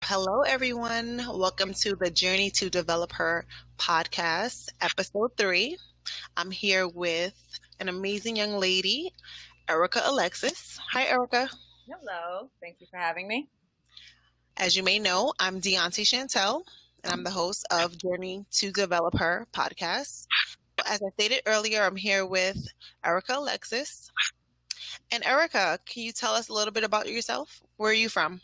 Hello, everyone. Welcome to the Journey to DevelopHer podcast, episode 3. I'm here with an amazing young lady, Erica Alexis. Hi, Erica. Hello. Thank you for having me. As you may know, I'm Deontay Chantel, and I'm the host of Journey to DevelopHer podcast. As I stated earlier, I'm here with Erica Alexis. And Erica, can you tell us a little bit about yourself? Where are you from?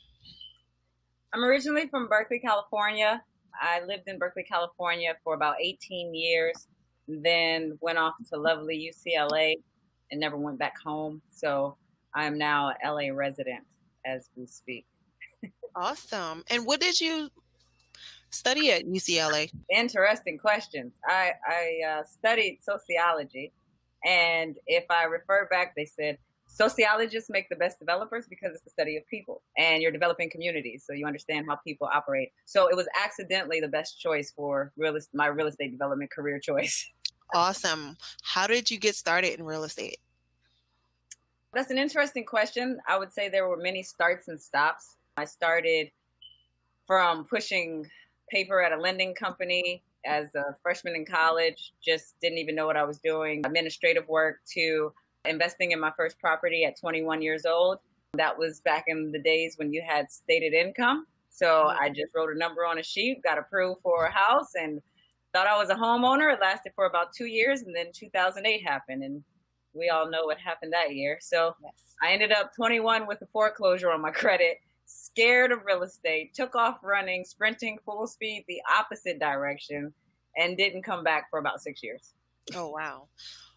I'm originally from Berkeley, California. I lived in Berkeley, California for about 18 years, then went off to lovely UCLA and never went back home. So I'm now an LA resident as we speak. Awesome. And what did you study at UCLA? Interesting questions. I studied sociology, and if I refer back, they said, sociologists make the best developers because it's the study of people and you're developing communities. So you understand how people operate. So it was accidentally the best choice for my real estate development career choice. Awesome. How did you get started in real estate? That's an interesting question. I would say there were many starts and stops. I started from pushing paper at a lending company as a freshman in college, just didn't even know what I was doing, administrative work, to investing in my first property at 21 years old. That was back in the days when you had stated income. So I just wrote a number on a sheet, got approved for a house, and thought I was a homeowner. It lasted for about 2 years, and then 2008 happened, and we all know what happened that year. So yes. I ended up 21 with a foreclosure on my credit, scared of real estate, took off running, sprinting full speed the opposite direction, and didn't come back for about 6 years. Oh, wow.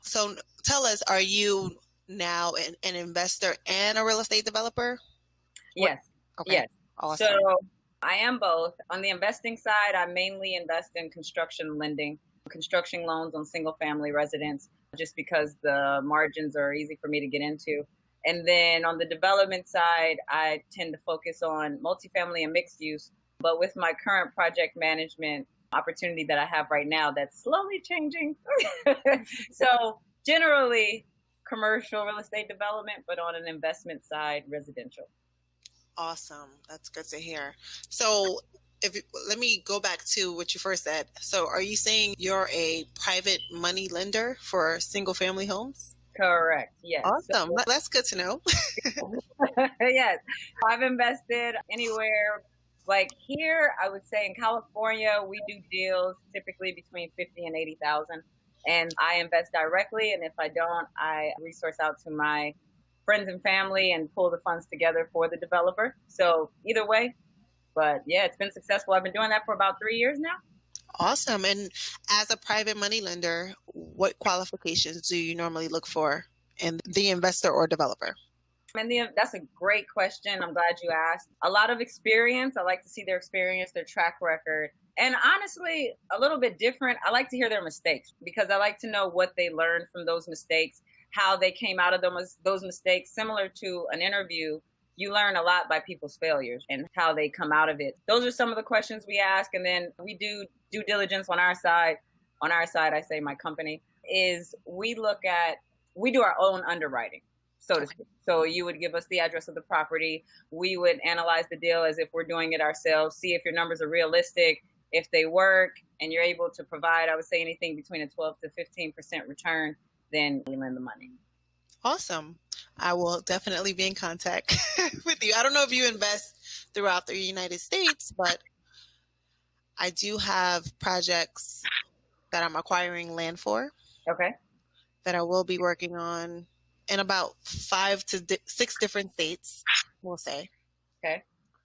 So tell us, are you now an investor and a real estate developer? Yes. Okay. Yes. Awesome. So I am both. On the investing side, I mainly invest in construction lending, construction loans on single family residence, just because the margins are easy for me to get into. And then on the development side, I tend to focus on multifamily and mixed use. But with my current project management opportunity that I have right now, that's slowly changing. So generally commercial real estate development, but on an investment side, residential. Awesome. That's good to hear. So let me go back to what you first said. So are you saying you're a private money lender for single family homes? Correct. Yes. Awesome. So, that's good to know. Yes. I've invested anywhere. Like here, I would say in California, we do deals typically between 50 and 80,000, and I invest directly. And if I don't, I resource out to my friends and family and pull the funds together for the developer. So either way, but yeah, it's been successful. I've been doing that for about 3 years now. Awesome. And as a private money lender, what qualifications do you normally look for in the investor or developer? And that's a great question. I'm glad you asked. A lot of experience. I like to see their experience, their track record. And honestly, a little bit different. I like to hear their mistakes because I like to know what they learned from those mistakes, how they came out of those mistakes. Similar to an interview, you learn a lot by people's failures and how they come out of it. Those are some of the questions we ask. And then we do due diligence on our side. On our side, I say my company, is we do our own underwriting, so to speak. So you would give us the address of the property. We would analyze the deal as if we're doing it ourselves, see if your numbers are realistic, if they work, and you're able to provide, I would say, anything between a 12 to 15% return, then we lend the money. Awesome. I will definitely be in contact with you. I don't know if you invest throughout the United States, but I do have projects that I'm acquiring land for. Okay. That I will be working on in about 5 to 6 different states, we'll say. Okay.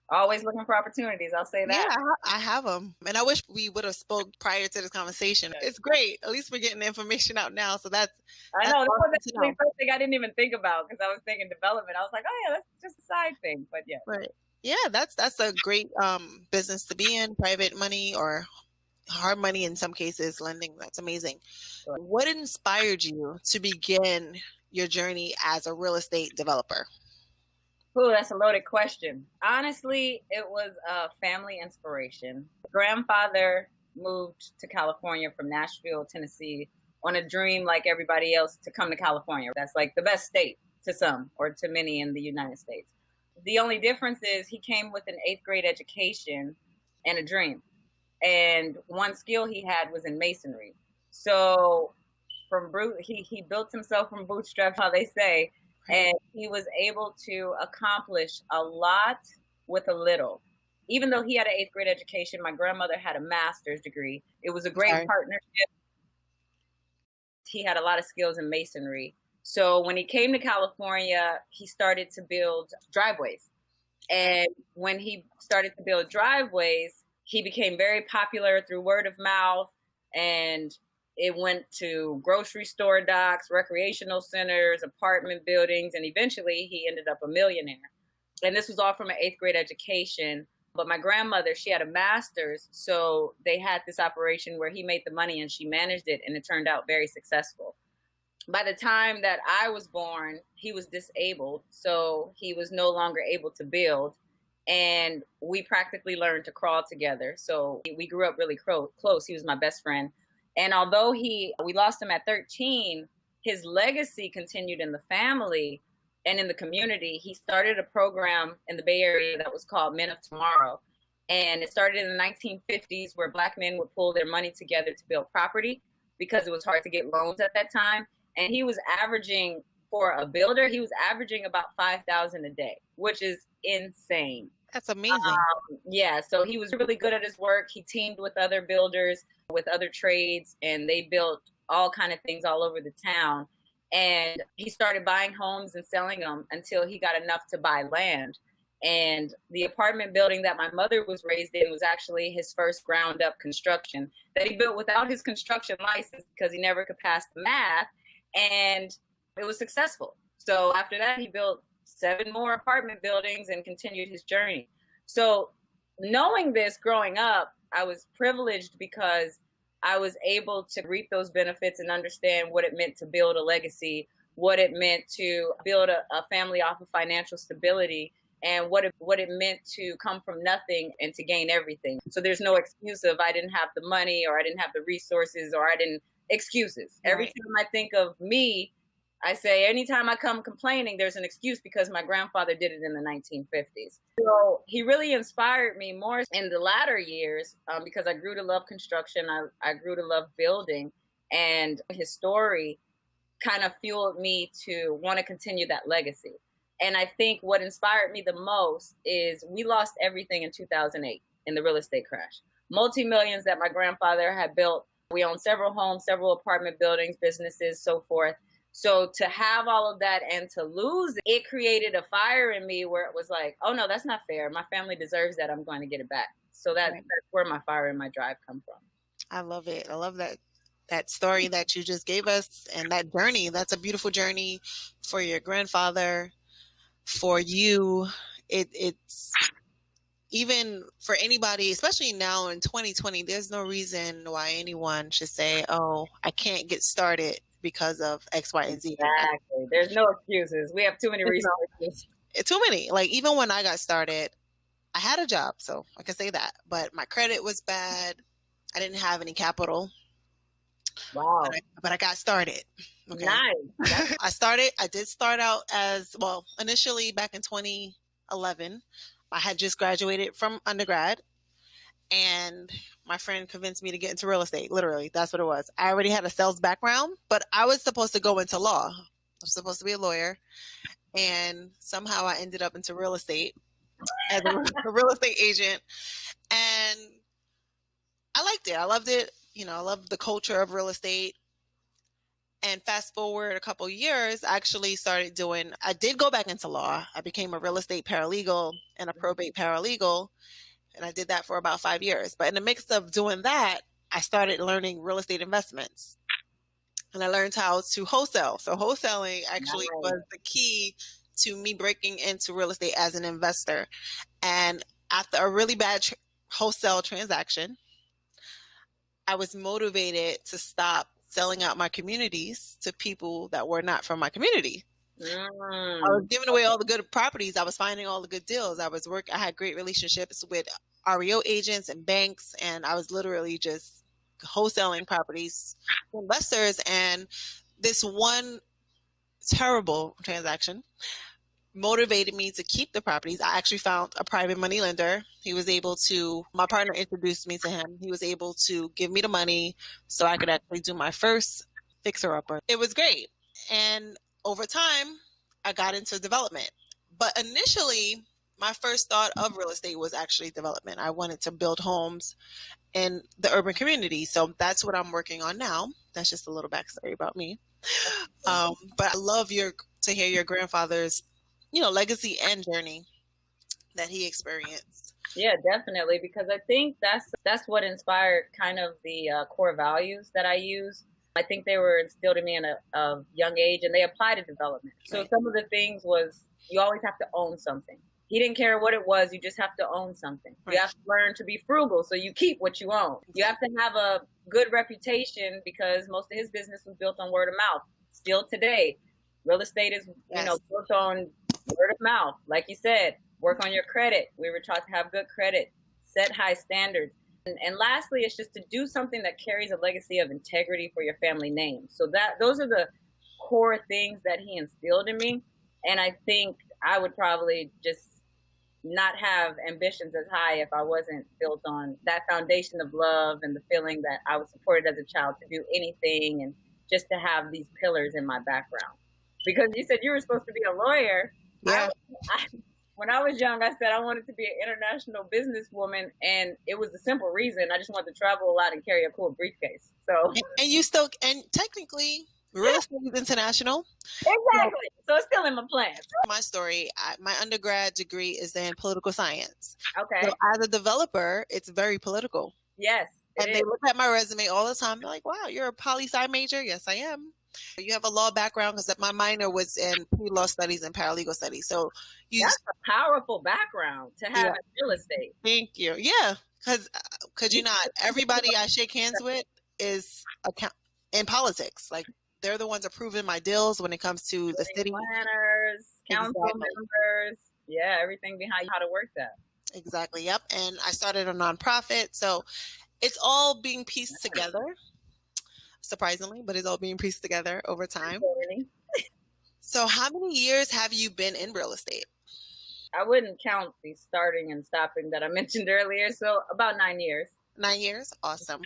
Always looking for opportunities. I'll say that. Yeah, I have them. And I wish we would have spoke prior to this conversation. It's great. At least we're getting the information out now. So that's I know. That was actually the first thing I didn't even think about because I was thinking development. I was like, oh, yeah, that's just a side thing. But yeah. Right. Yeah, that's a great business to be in, private money or hard money in some cases, lending. That's amazing. Sure. What inspired you to begin your journey as a real estate developer? Ooh, that's a loaded question. Honestly, it was a family inspiration. Grandfather moved to California from Nashville, Tennessee, on a dream like everybody else to come to California. That's like the best state to some or to many in the United States. The only difference is he came with an 8th grade education and a dream. And one skill he had was in masonry. So he built himself from bootstraps, how they say, and he was able to accomplish a lot with a little. Even though he had an 8th grade education, my grandmother had a master's degree. It was a great partnership. He had a lot of skills in masonry. So when he came to California, he started to build driveways. And when he started to build driveways, he became very popular through word of mouth, and it went to grocery store docks, recreational centers, apartment buildings, and eventually he ended up a millionaire. And this was all from an 8th grade education. But my grandmother, she had a master's, so they had this operation where he made the money and she managed it, and it turned out very successful. By the time that I was born, he was disabled, so he was no longer able to build, and we practically learned to crawl together. So we grew up really close. He was my best friend. And although we lost him at 13, his legacy continued in the family and in the community. He started a program in the Bay Area that was called Men of Tomorrow. And it started in the 1950s, where Black men would pull their money together to build property because it was hard to get loans at that time. And he was averaging, for a builder, he was averaging about $5,000 a day, which is insane. That's amazing. Yeah, so he was really good at his work. He teamed with other builders, with other trades, and they built all kind of things all over the town. And he started buying homes and selling them until he got enough to buy land. And the apartment building that my mother was raised in was actually his first ground up construction that he built without his construction license because he never could pass the math. And it was successful. So after that, he built 7 more apartment buildings and continued his journey. So knowing this growing up, I was privileged because I was able to reap those benefits and understand what it meant to build a legacy, what it meant to build a family off of financial stability, and what it meant to come from nothing and to gain everything. So there's no excuse of I didn't have the money, or I didn't have the resources, or I didn't excuses. Right. Every time I think of me, I say anytime I come complaining, there's an excuse because my grandfather did it in the 1950s. So he really inspired me more in the latter years because I grew to love construction. I grew to love building, and his story kind of fueled me to want to continue that legacy. And I think what inspired me the most is we lost everything in 2008 in the real estate crash. Multi-millions that my grandfather had built. We owned several homes, several apartment buildings, businesses, so forth. So to have all of that and to lose it created a fire in me where it was like, oh no, that's not fair. My family deserves that. I'm going to get it back. So that's where my fire and my drive come from. I love it. I love that story that you just gave us, and that journey. That's a beautiful journey for your grandfather, for you. It's even for anybody, especially now in 2020, there's no reason why anyone should say, oh, I can't get started because of X, Y, and Z. Exactly. There's no excuses. We have too many resources. Too many. Like, even when I got started, I had a job, so I can say that. But my credit was bad. I didn't have any capital. Wow. But I got started. Okay. Nice. I did start out as, well, initially back in 2011. I had just graduated from undergrad, and my friend convinced me to get into real estate. Literally, that's what it was. I already had a sales background, but I was supposed to go into law. I was supposed to be a lawyer, and somehow I ended up into real estate as a real estate agent, and I liked it. I loved it. You know, I loved the culture of real estate. And fast forward a couple of years, I actually I did go back into law. I became a real estate paralegal and a probate paralegal. And I did that for about 5 years. But in the mix of doing that, I started learning real estate investments. And I learned how to wholesale. So wholesaling actually was the key to me breaking into real estate as an investor. And after a really bad wholesale transaction, I was motivated to stop selling out my communities to people that were not from my community. I was giving away all the good properties. I was finding all the good deals. I had great relationships with REO agents and banks, and I was literally just wholesaling properties to investors. And this one terrible transaction motivated me to keep the properties. I actually found a private money lender. My partner introduced me to him. He was able to give me the money so I could actually do my first fixer-upper. It was great. And over time, I got into development. But initially, my first thought of real estate was actually development. I wanted to build homes in the urban community. So that's what I'm working on now. That's just a little backstory about me. But I love to hear your grandfather's, legacy and journey that he experienced. Yeah, definitely, because I think that's what inspired kind of the core values that I use. I think they were instilled in me in a young age, and they apply to development. So Right. some of the things was you always have to own something. He didn't care what it was. You just have to own something. Right. You have to learn to be frugal, so you keep what you own. You have to have a good reputation because most of his business was built on word of mouth. Still today, real estate is built on word of mouth. Like you said, work on your credit. We were taught to have good credit, set high standards. And lastly, it's just to do something that carries a legacy of integrity for your family name. So those are the core things that he instilled in me. And I think I would probably just not have ambitions as high if I wasn't built on that foundation of love and the feeling that I was supported as a child to do anything and just to have these pillars in my background. Because you said you were supposed to be a lawyer. Yeah. When I was young, I said I wanted to be an international businesswoman, and it was a simple reason. I just wanted to travel a lot and carry a cool briefcase. So, and technically, real estate is international. Exactly. So it's still in my plans. My story, my undergrad degree is in political science. Okay. So as a developer, it's very political. Yes. And they look at my resume all the time. They're like, wow, you're a poli-sci major? Yes, I am. You have a law background because my minor was in pre-law studies and paralegal studies. So that's a powerful background to have in real estate. Thank you. Yeah, because could you not? Everybody I shake hands with is in politics. Like they're the ones approving my deals when it comes to the city planners, council members. Yeah, everything behind how to work that. Exactly. Yep. And I started a nonprofit, so it's all being pieced together. Surprisingly, but it's all being pieced together over time. So how many years have you been in real estate? I wouldn't count the starting and stopping that I mentioned earlier. So about 9 years. 9 years? Awesome.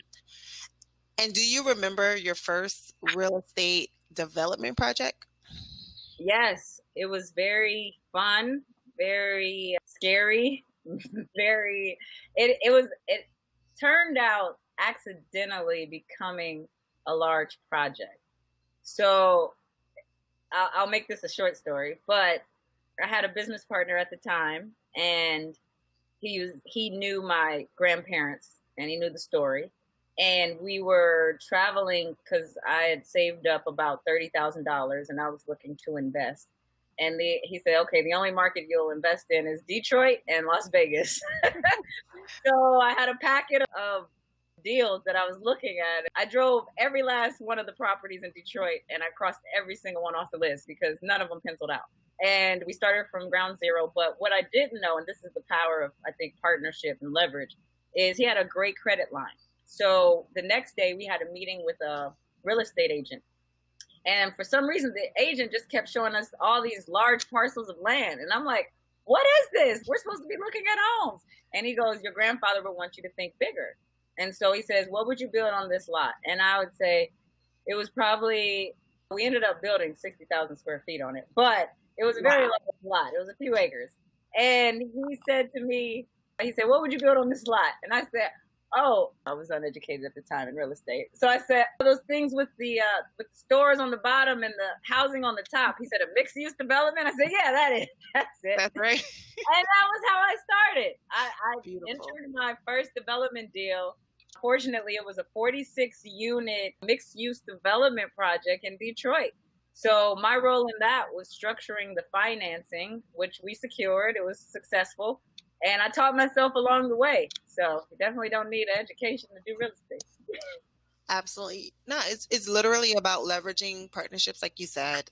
And do you remember your first real estate development project? Yes, it was very fun, very scary, it turned out accidentally becoming a large project. So I'll make this a short story, but I had a business partner at the time, and he knew my grandparents and he knew the story. And we were traveling because I had saved up about $30,000 and I was looking to invest. And he said, okay, the only market you'll invest in is Detroit and Las Vegas. So I had a packet of deals that I was looking at. I drove every last one of the properties in Detroit and I crossed every single one off the list because none of them penciled out. And we started from ground zero. But what I didn't know, and this is the power of, I think, partnership and leverage, is he had a great credit line. So the next day we had a meeting with a real estate agent. And for some reason, the agent just kept showing us all these large parcels of land. And I'm like, what is this? We're supposed to be looking at homes. And he goes, your grandfather would want you to think bigger. And so he says, what would you build on this lot? And I would say it was probably, we ended up building 60,000 square feet on it. But it was a very large lot. It was a few acres. And he said to me, he said, what would you build on this lot? And I said, oh, I was uneducated at the time in real estate. So I said, those things with the stores on the bottom and the housing on the top. He said, a mixed-use development? I said, yeah, that's it. That's right. And that was how I started. I entered my first development deal. Fortunately, it was a 46-unit mixed-use development project in Detroit. So my role in that was structuring the financing, which we secured. It was successful. And I taught myself along the way. So you definitely don't need an education to do real estate. Absolutely. No, it's literally about leveraging partnerships, like you said,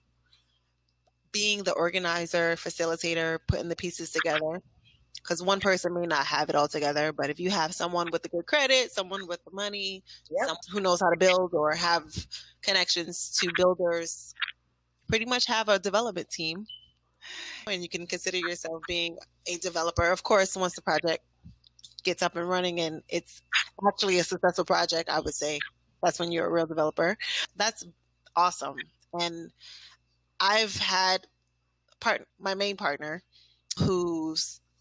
being the organizer, facilitator, putting the pieces together. Because one person may not have it all together, but if you have someone with the good credit, someone with the money, someone who knows how to build or have connections to builders, pretty much have a development team. And you can consider yourself being a developer. Of course, once the project gets up and running and it's actually a successful project, I would say that's when you're a real developer. That's awesome. And I've had my main partner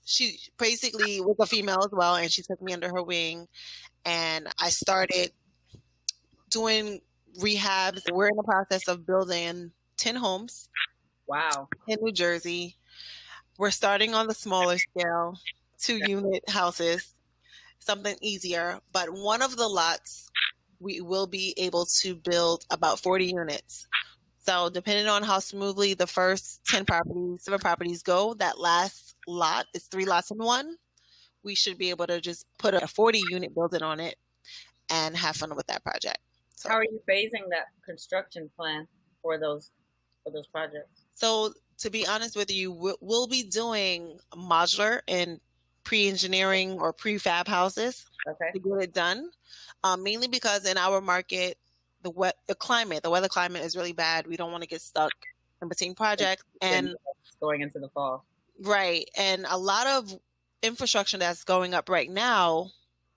she basically was a female as well, and she took me under her wing, and I started doing rehabs. We're in the process of building 10 homes. Wow. In New Jersey. We're starting on the smaller scale, 2-unit houses, something easier. But one of the lots, we will be able to build about 40 units. So depending on how smoothly the first 7 properties go, that last lot is 3 lots in one. We should be able to just put a 40-unit building on it and have fun with that project. So, how are you phasing that construction plan for those projects? So to be honest with you, we'll be doing modular and pre-engineering or prefab houses to get it done. Mainly because in our market, the weather climate is really bad. We don't want to get stuck in between projects and going into the fall. Right. And a lot of infrastructure that's going up right now,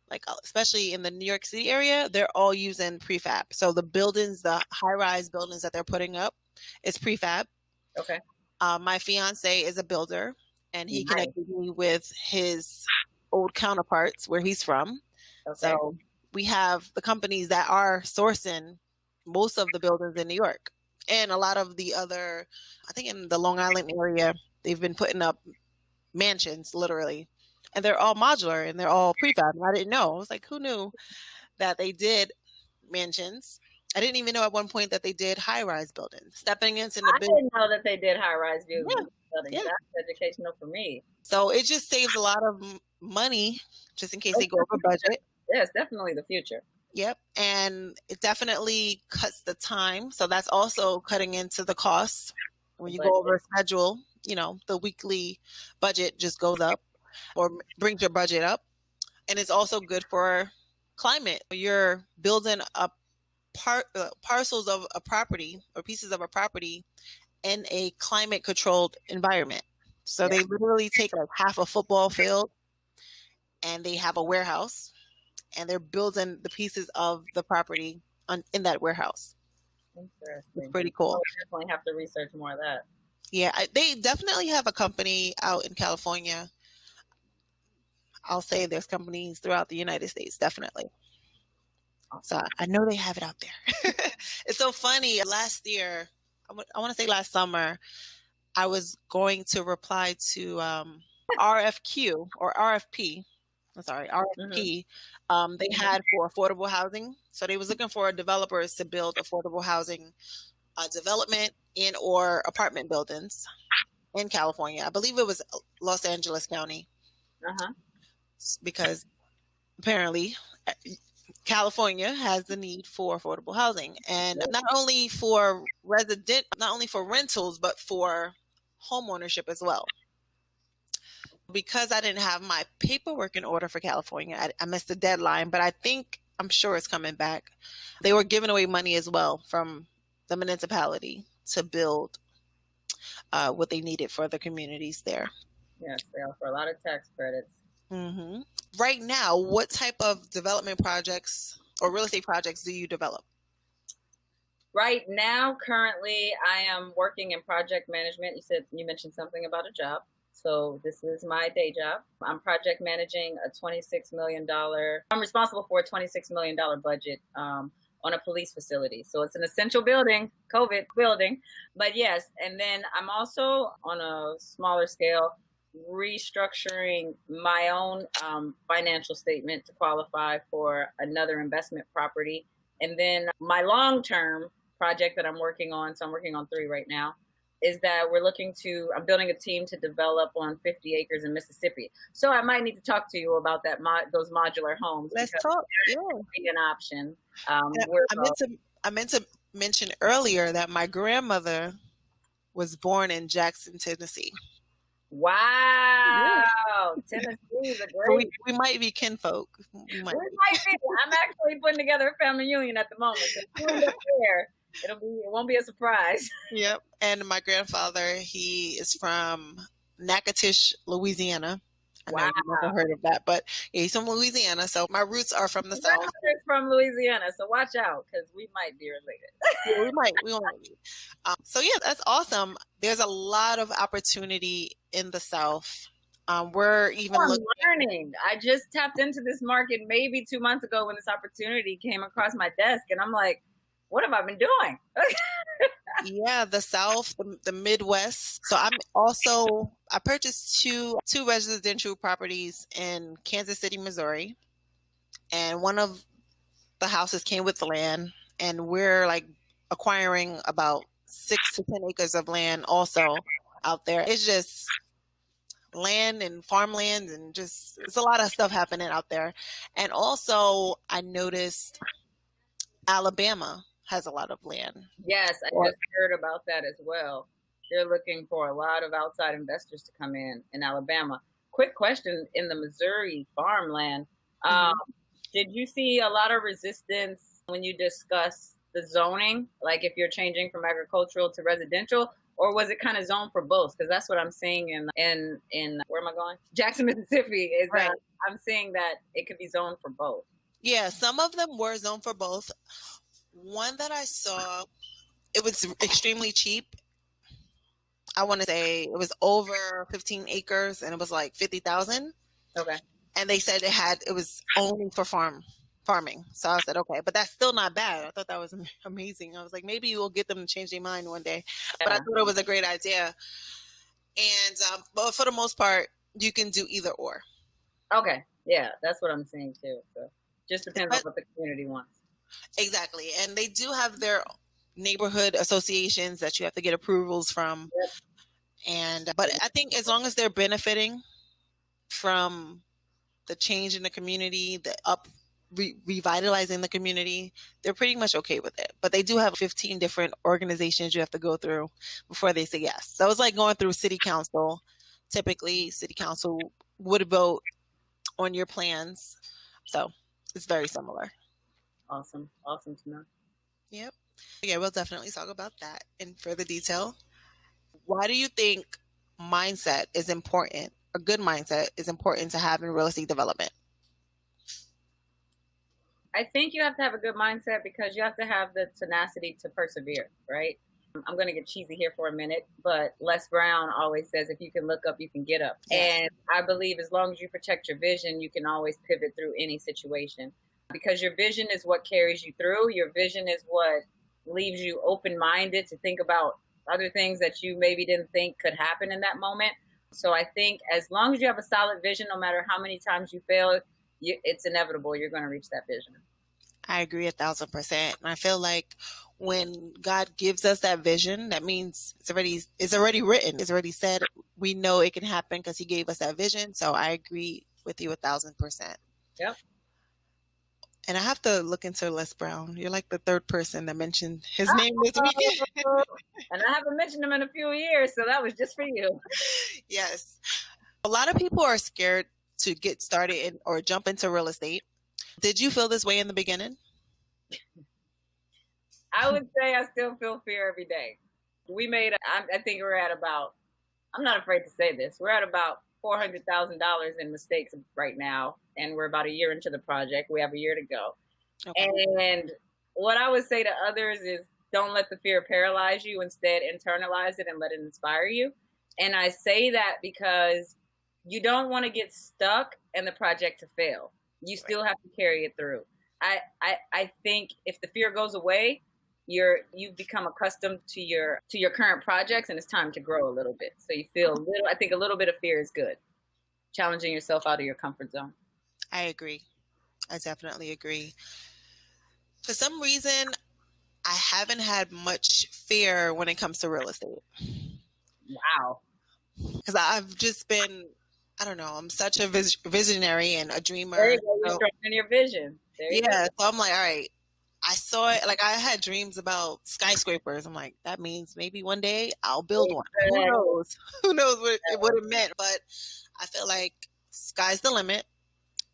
like especially in the New York City area, they're all using prefab. So the high-rise buildings that they're putting up, it's prefab. Okay. My fiance is a builder, and he connected me with his old counterparts where he's from. Okay. So we have the companies that are sourcing most of the buildings in New York, and a lot of the other, I think in the Long Island area, they've been putting up mansions, literally, and they're all modular and they're all prefab. I didn't know. I was like, who knew that they did mansions? I didn't even know at one point that they did high-rise buildings. I didn't know that they did high-rise buildings. Yeah. That's educational for me. So it just saves a lot of money, just in case they go over budget. Yeah, it's definitely the future. Yep. And it definitely cuts the time. So that's also cutting into the costs. When you go over schedule, the weekly budget just goes up or brings your budget up. And it's also good for climate. You're building up parcels of a property or pieces of a property in a climate controlled environment. So they literally take like half a football field and they have a warehouse and they're building the pieces of the property in that warehouse. Interesting. It's pretty cool. I definitely have to research more of that. Yeah, they definitely have a company out in California. I'll say there's companies throughout the United States, definitely. So I know they have it out there. It's so funny. Last year, I want to say last summer, I was going to reply to RFQ or RFP. I'm sorry, RFP. They had for affordable housing. So they was looking for developers to build affordable housing development or apartment buildings in California. I believe it was Los Angeles County. Because apparently California has the need for affordable housing, and not only for rentals, but for home ownership as well. Because I didn't have my paperwork in order for California, I missed the deadline, but I'm sure it's coming back. They were giving away money as well from the municipality to build what they needed for the communities there. Yes, they offer a lot of tax credits. Mm-hmm. Right now, what type of development projects or real estate projects do you develop? Right now, currently, I am working in project management. You mentioned something about a job. So this is my day job. I'm project managing I'm responsible for a $26 million budget on a police facility. So it's an essential building, COVID building. But yes, and then I'm also on a smaller scale restructuring my own financial statement to qualify for another investment property. And then my long-term project that I'm working on, so I'm working on 3 right now, is that I'm building a team to develop on 50 acres in Mississippi. So I might need to talk to you about those modular homes. Let's talk. Yeah. Be an option. I meant to mention earlier that my grandmother was born in Jackson, Tennessee. Wow. Yeah. Tennessee is a great... We might be kinfolk. We might be. I'm actually putting together a family union at the moment. So there. It won't be a surprise. Yep. And my grandfather, he is from Natchitoches, Louisiana. I know Wow. you've never heard of that, but yeah, he's from Louisiana. So my roots are from the My South. grandmother's from Louisiana, so watch out because we might be related. Yeah, we might be. So yeah, that's awesome. There's a lot of opportunity in the South. We're even I'm looking. learning. I just tapped into this market maybe 2 months ago when this opportunity came across my desk, and I'm like, what have I been doing? Yeah, the South, the Midwest. So I purchased two residential properties in Kansas City, Missouri, and one of the houses came with the land, and we're like acquiring about 6 to 10 acres of land also out there. It's just land and farmland and just it's a lot of stuff happening out there. And also I noticed Alabama has a lot of land. Yes, I just heard about that as well. They're looking for a lot of outside investors to come in Alabama. Quick question: in the Missouri farmland, did you see a lot of resistance when you discuss the zoning? Like if you're changing from agricultural to residential, or was it kind of zoned for both? Because that's what I'm seeing in where am I going? Jackson, Mississippi. Is Right. I'm seeing that it could be zoned for both. Yeah, some of them were zoned for both. One that I saw, it was extremely cheap. I want to say it was over 15 acres and it was like 50,000. Okay. And they said it was only for farming. So I said, okay, but that's still not bad. I thought that was amazing. I was like, maybe you'll get them to change their mind one day. Yeah. But I thought it was a great idea. And but for the most part, you can do either or. Okay. Yeah, that's what I'm saying too. So just depends on what the community wants. Exactly. And they do have their neighborhood associations that you have to get approvals from. Yep. But I think as long as they're benefiting from the change in the community, revitalizing the community, they're pretty much okay with it. But they do have 15 different organizations you have to go through before they say yes. So it's like going through city council. Typically, city council would vote on your plans. So it's very similar. Awesome to know. Yep. Yeah, we'll definitely talk about that in further detail. Why do you think mindset is important? A good mindset is important to have in real estate development? I think you have to have a good mindset because you have to have the tenacity to persevere, right? I'm going to get cheesy here for a minute, but Les Brown always says, if you can look up, you can get up. Yes. And I believe as long as you protect your vision, you can always pivot through any situation because your vision is what carries you through. Your vision is what leaves you open-minded to think about other things that you maybe didn't think could happen in that moment. So I think as long as you have a solid vision, no matter how many times you fail, it's inevitable you're going to reach that vision. I agree 1,000%. And I feel like when God gives us that vision, that means it's already written. It's already said. We know it can happen because He gave us that vision. So I agree with you 1,000%. Yep. And I have to look into Les Brown. You're like the third person that mentioned his name this week. And I haven't mentioned him in a few years, so that was just for you. Yes. A lot of people are scared to get started or jump into real estate. Did you feel this way in the beginning? I would say I still feel fear every day. I think we're at about, I'm not afraid to say this, we're at about $400,000 in mistakes right now. And we're about a year into the project. We have a year to go. Okay. And what I would say to others is don't let the fear paralyze you. Instead, internalize it and let it inspire you. And I say that because you don't want to get stuck and the project to fail. You still have to carry it through. I think if the fear goes away, you've become accustomed to your current projects, and it's time to grow a little bit. So you feel I think a little bit of fear is good. Challenging yourself out of your comfort zone. I agree. I definitely agree. For some reason, I haven't had much fear when it comes to real estate. Wow. Because I've just been, I don't know, I'm such a visionary and a dreamer. There you go. You're strong in your vision. Yeah. So I'm like, all right, I saw it. Like I had dreams about skyscrapers. I'm like, that means maybe one day I'll build one. Who knows? Who knows what it meant? But I feel like sky's the limit.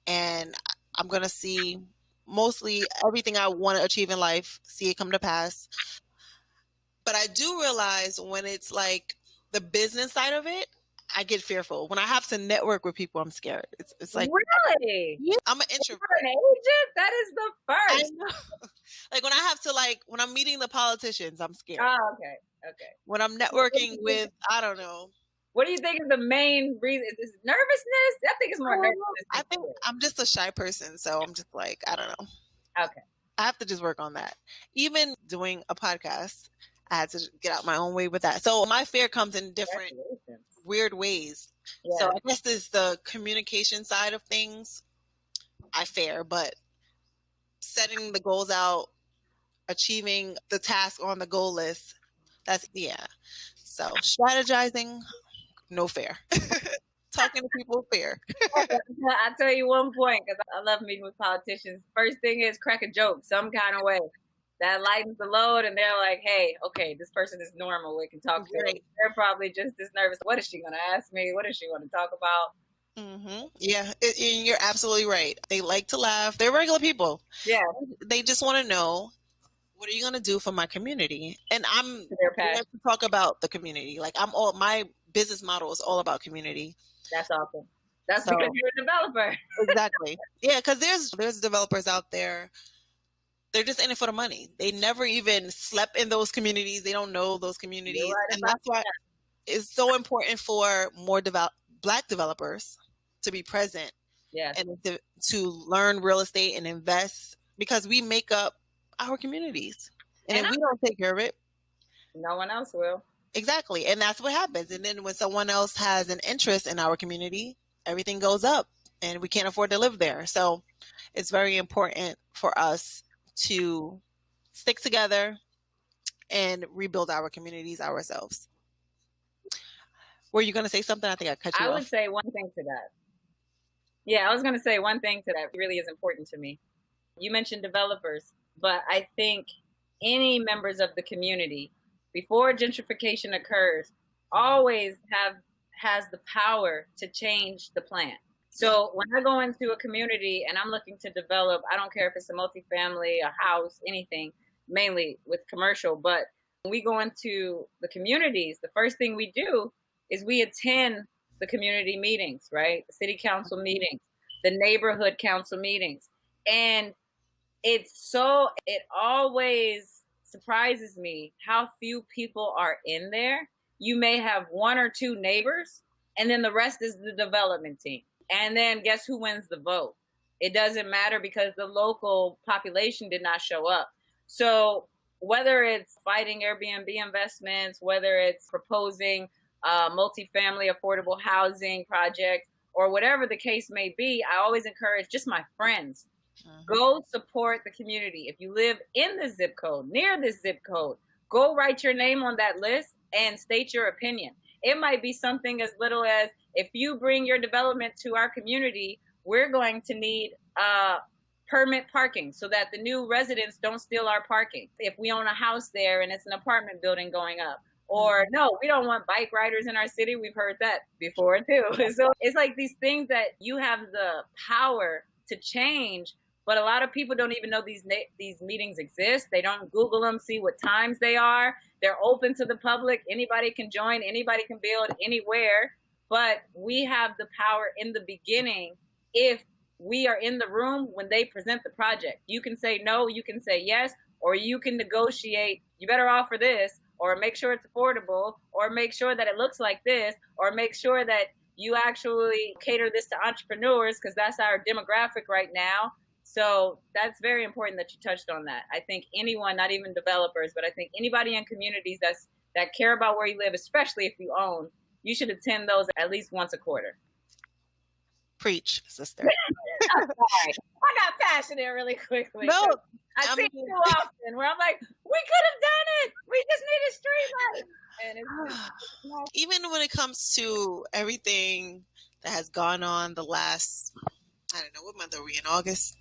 And I'm going to see mostly everything I want to achieve in life, see it come to pass. But I do realize when it's like the business side of it, I get fearful. When I have to network with people, I'm scared. It's like, really? yeah, I'm an introvert. You're an agent? That is the I first. know. Like when I have to, like when I'm meeting the politicians, I'm scared. Oh, okay. Okay. When I'm networking with, I don't know. What do you think is the main reason? Is it nervousness? I think it's more nervousness. I think I'm just a shy person, so I'm just like, I don't know. Okay. I have to just work on that. Even doing a podcast, I had to get out my own way with that. So my fear comes in different weird ways. Yeah. So I guess there's the communication side of things I fear, but setting the goals out, achieving the task on the goal list, that's, yeah. So strategizing, no fear. Talking to people, fair. I'll tell you one point, because I love meeting with politicians. First thing is crack a joke some kind of way. That lightens the load, and they're like, hey, okay, this person is normal. We can talk to them. They're probably just as nervous. What is she going to ask me? What does she want to talk about? Mm-hmm. Yeah, and you're absolutely right. They like to laugh. They're regular people. Yeah. They just want to know, what are you going to do for my community? And I'm here to talk about the community. Like my business model is all about community. That's awesome. That's because you're a developer. Exactly. Yeah, because there's developers out there. They're just in it for the money. They never even slept in those communities. They don't know those communities. Right, and that's why it's so important for more Black developers to be present. Yeah. And to learn real estate and invest, because we make up our communities. And if we don't take care of it, no one else will. Exactly. And that's what happens. And then when someone else has an interest in our community, everything goes up and we can't afford to live there. So it's very important for us to stick together and rebuild our communities ourselves. Were you going to say something? I think I cut you off. I would say one thing to that. Yeah, I was going to say one thing to that really is important to me. You mentioned developers, but I think any members of the community, before gentrification occurs, always has the power to change the plan. So when I go into a community and I'm looking to develop, I don't care if it's a multifamily, a house, anything, mainly with commercial, but when we go into the communities, the first thing we do is we attend the community meetings, right? The city council meetings, the neighborhood council meetings. And it always surprises me how few people are in there. You may have one or two neighbors, and then the rest is the development team. And then guess who wins the vote? It doesn't matter because the local population did not show up. So whether it's fighting Airbnb investments, whether it's proposing multifamily affordable housing project, or whatever the case may be, I always encourage just my friends. Go support the community. If you live in the zip code, near this zip code, go write your name on that list and state your opinion. It might be something as little as, if you bring your development to our community, we're going to need permit parking so that the new residents don't steal our parking. If we own a house there and it's an apartment building going up. Or no, we don't want bike riders in our city. We've heard that before too. So it's like these things that you have the power to change, but a lot of people don't even know these meetings exist. They don't Google them, see what times they are. They're open to the public. Anybody can join. Anybody can build anywhere. But we have the power in the beginning if we are in the room when they present the project. You can say no, you can say yes, or you can negotiate. You better offer this, or make sure it's affordable, or make sure that it looks like this, or make sure that you actually cater this to entrepreneurs, because that's our demographic right now. So that's very important that you touched on that. I think anyone, not even developers, but I think anybody in communities that care about where you live, especially if you own, you should attend those at least once a quarter. Preach, sister. I'm sorry. I got passionate really quickly. No, I see it too often where I'm like, we could have done it. We just need a street light. And even when it comes to everything that has gone on the last, I don't know, what month are we in? August?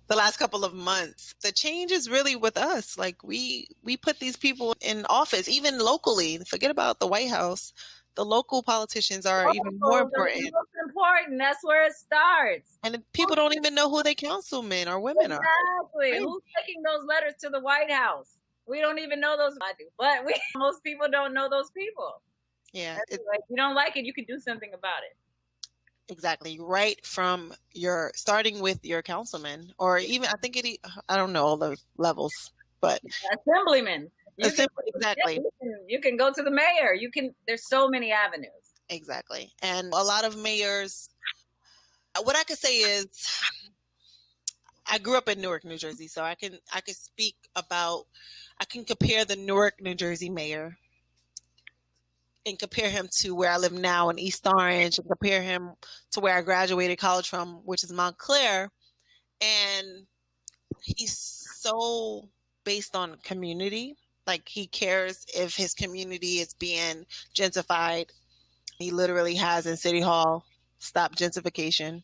The last couple of months, the change is really with us. Like we put these people in office, even locally. Forget about the White House. The local politicians are even more important. The most important. That's where it starts. And people don't even know who their councilmen or women are. Exactly. Who's taking those letters to the White House? We don't even know those. I do, but most people don't know those people. Yeah, like, you don't like it, you can do something about it. Exactly. Right from your starting with your councilman, or even I don't know all the levels, but assemblyman. Exactly. You can go to the mayor. There's so many avenues. Exactly. And a lot of mayors, what I could say is, I grew up in Newark, New Jersey, so I can speak about, I can compare the Newark, New Jersey mayor and compare him to where I live now in East Orange, and compare him to where I graduated college from, which is Montclair. And he's so based on community. Like, he cares if his community is being gentrified. He literally has in City Hall, stop gentrification.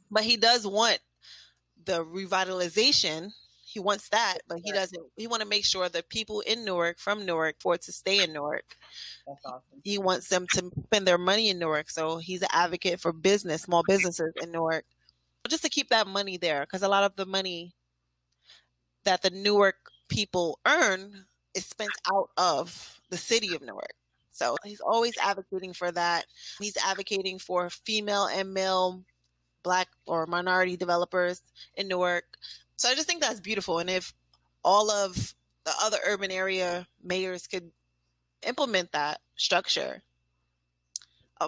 But he does want the revitalization. He wants that, but he doesn't. He want to make sure that people in Newark, from Newark, for it to stay in Newark. That's awesome. He wants them to spend their money in Newark. So he's an advocate for small businesses in Newark, just to keep that money there, because a lot of the money that the Newark people earn is spent out of the city of Newark. So he's always advocating for that. He's advocating for female and male, Black or minority developers in Newark. So I just think that's beautiful. And if all of the other urban area mayors could implement that structure,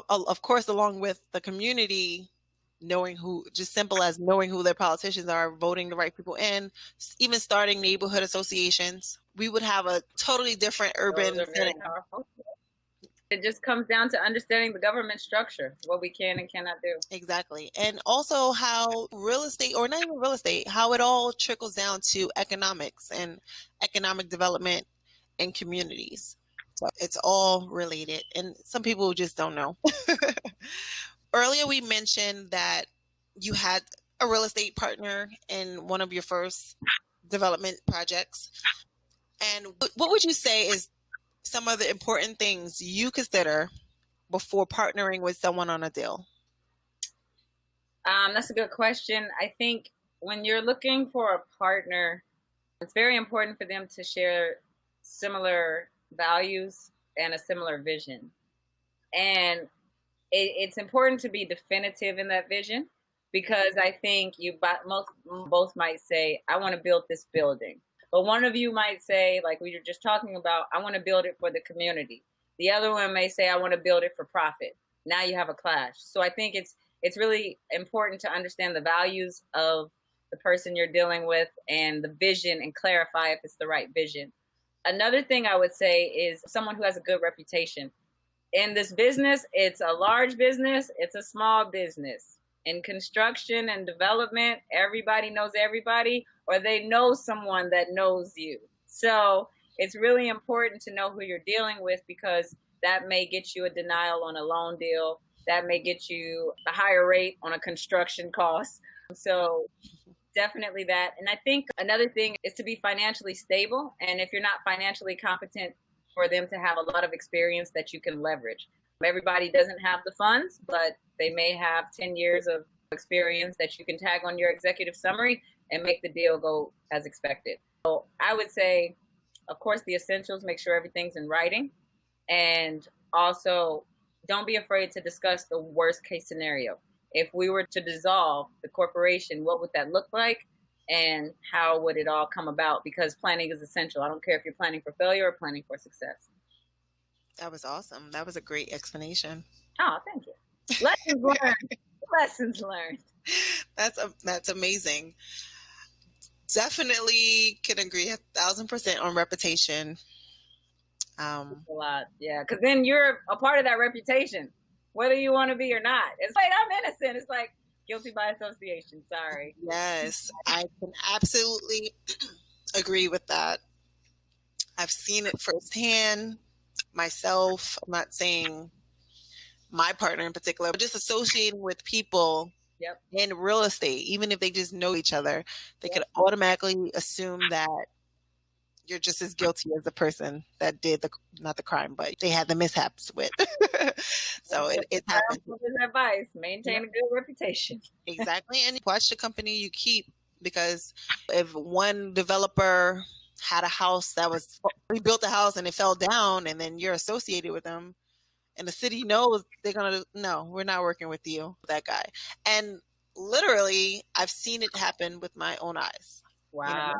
of course, along with the community, just simple as knowing who their politicians are, voting the right people in, even starting neighborhood associations, we would have a totally different urban setting. It just comes down to understanding the government structure, what we can and cannot do. Exactly. And also how real estate, or not even real estate, how it all trickles down to economics and economic development in communities. So it's all related, and some people just don't know. Earlier we mentioned that you had a real estate partner in one of your first development projects. And what would you say is some of the important things you consider before partnering with someone on a deal? That's a good question. I think when you're looking for a partner, it's very important for them to share similar values and a similar vision. And it's important to be definitive in that vision, because I think both might say, I want to build this building. But one of you might say, like we were just talking about, I want to build it for the community. The other one may say, I want to build it for profit. Now you have a clash. So I think it's really important to understand the values of the person you're dealing with and the vision, and clarify if it's the right vision. Another thing I would say is someone who has a good reputation. In this business, it's a large business, it's a small business. In construction and development, everybody knows everybody, or they know someone that knows you. So it's really important to know who you're dealing with, because that may get you a denial on a loan deal. That may get you a higher rate on a construction cost. So definitely that. And I think another thing is to be financially stable. And if you're not financially competent, for them to have a lot of experience that you can leverage. Everybody doesn't have the funds, but they may have 10 years of experience that you can tag on your executive summary and make the deal go as expected. So I would say, of course, the essentials, make sure everything's in writing. And also, don't be afraid to discuss the worst case scenario. If we were to dissolve the corporation, what would that look like? And how would it all come about? Because planning is essential. I don't care if you're planning for failure or planning for success. That was awesome. That was a great explanation. Oh, thank you. Lessons learned. Lessons learned. That's amazing. Definitely can agree 1,000% on reputation. A lot, yeah. Because then you're a part of that reputation, whether you want to be or not. It's like, I'm innocent. It's like, guilty by association. Sorry. Yes, I can absolutely agree with that. I've seen it firsthand myself. I'm not saying my partner in particular, but just associating with people in real estate, even if they just know each other, they could automatically assume that you're just as guilty as the person that did not the crime, but they had the mishaps with. So it happens. Advice: maintain a good reputation. Exactly, and watch the company you keep, because if one developer had a house that was, we built a house and it fell down, and then you're associated with them, and the city knows, they're gonna, no, we're not working with you, that guy. And literally, I've seen it happen with my own eyes. You Wow. know,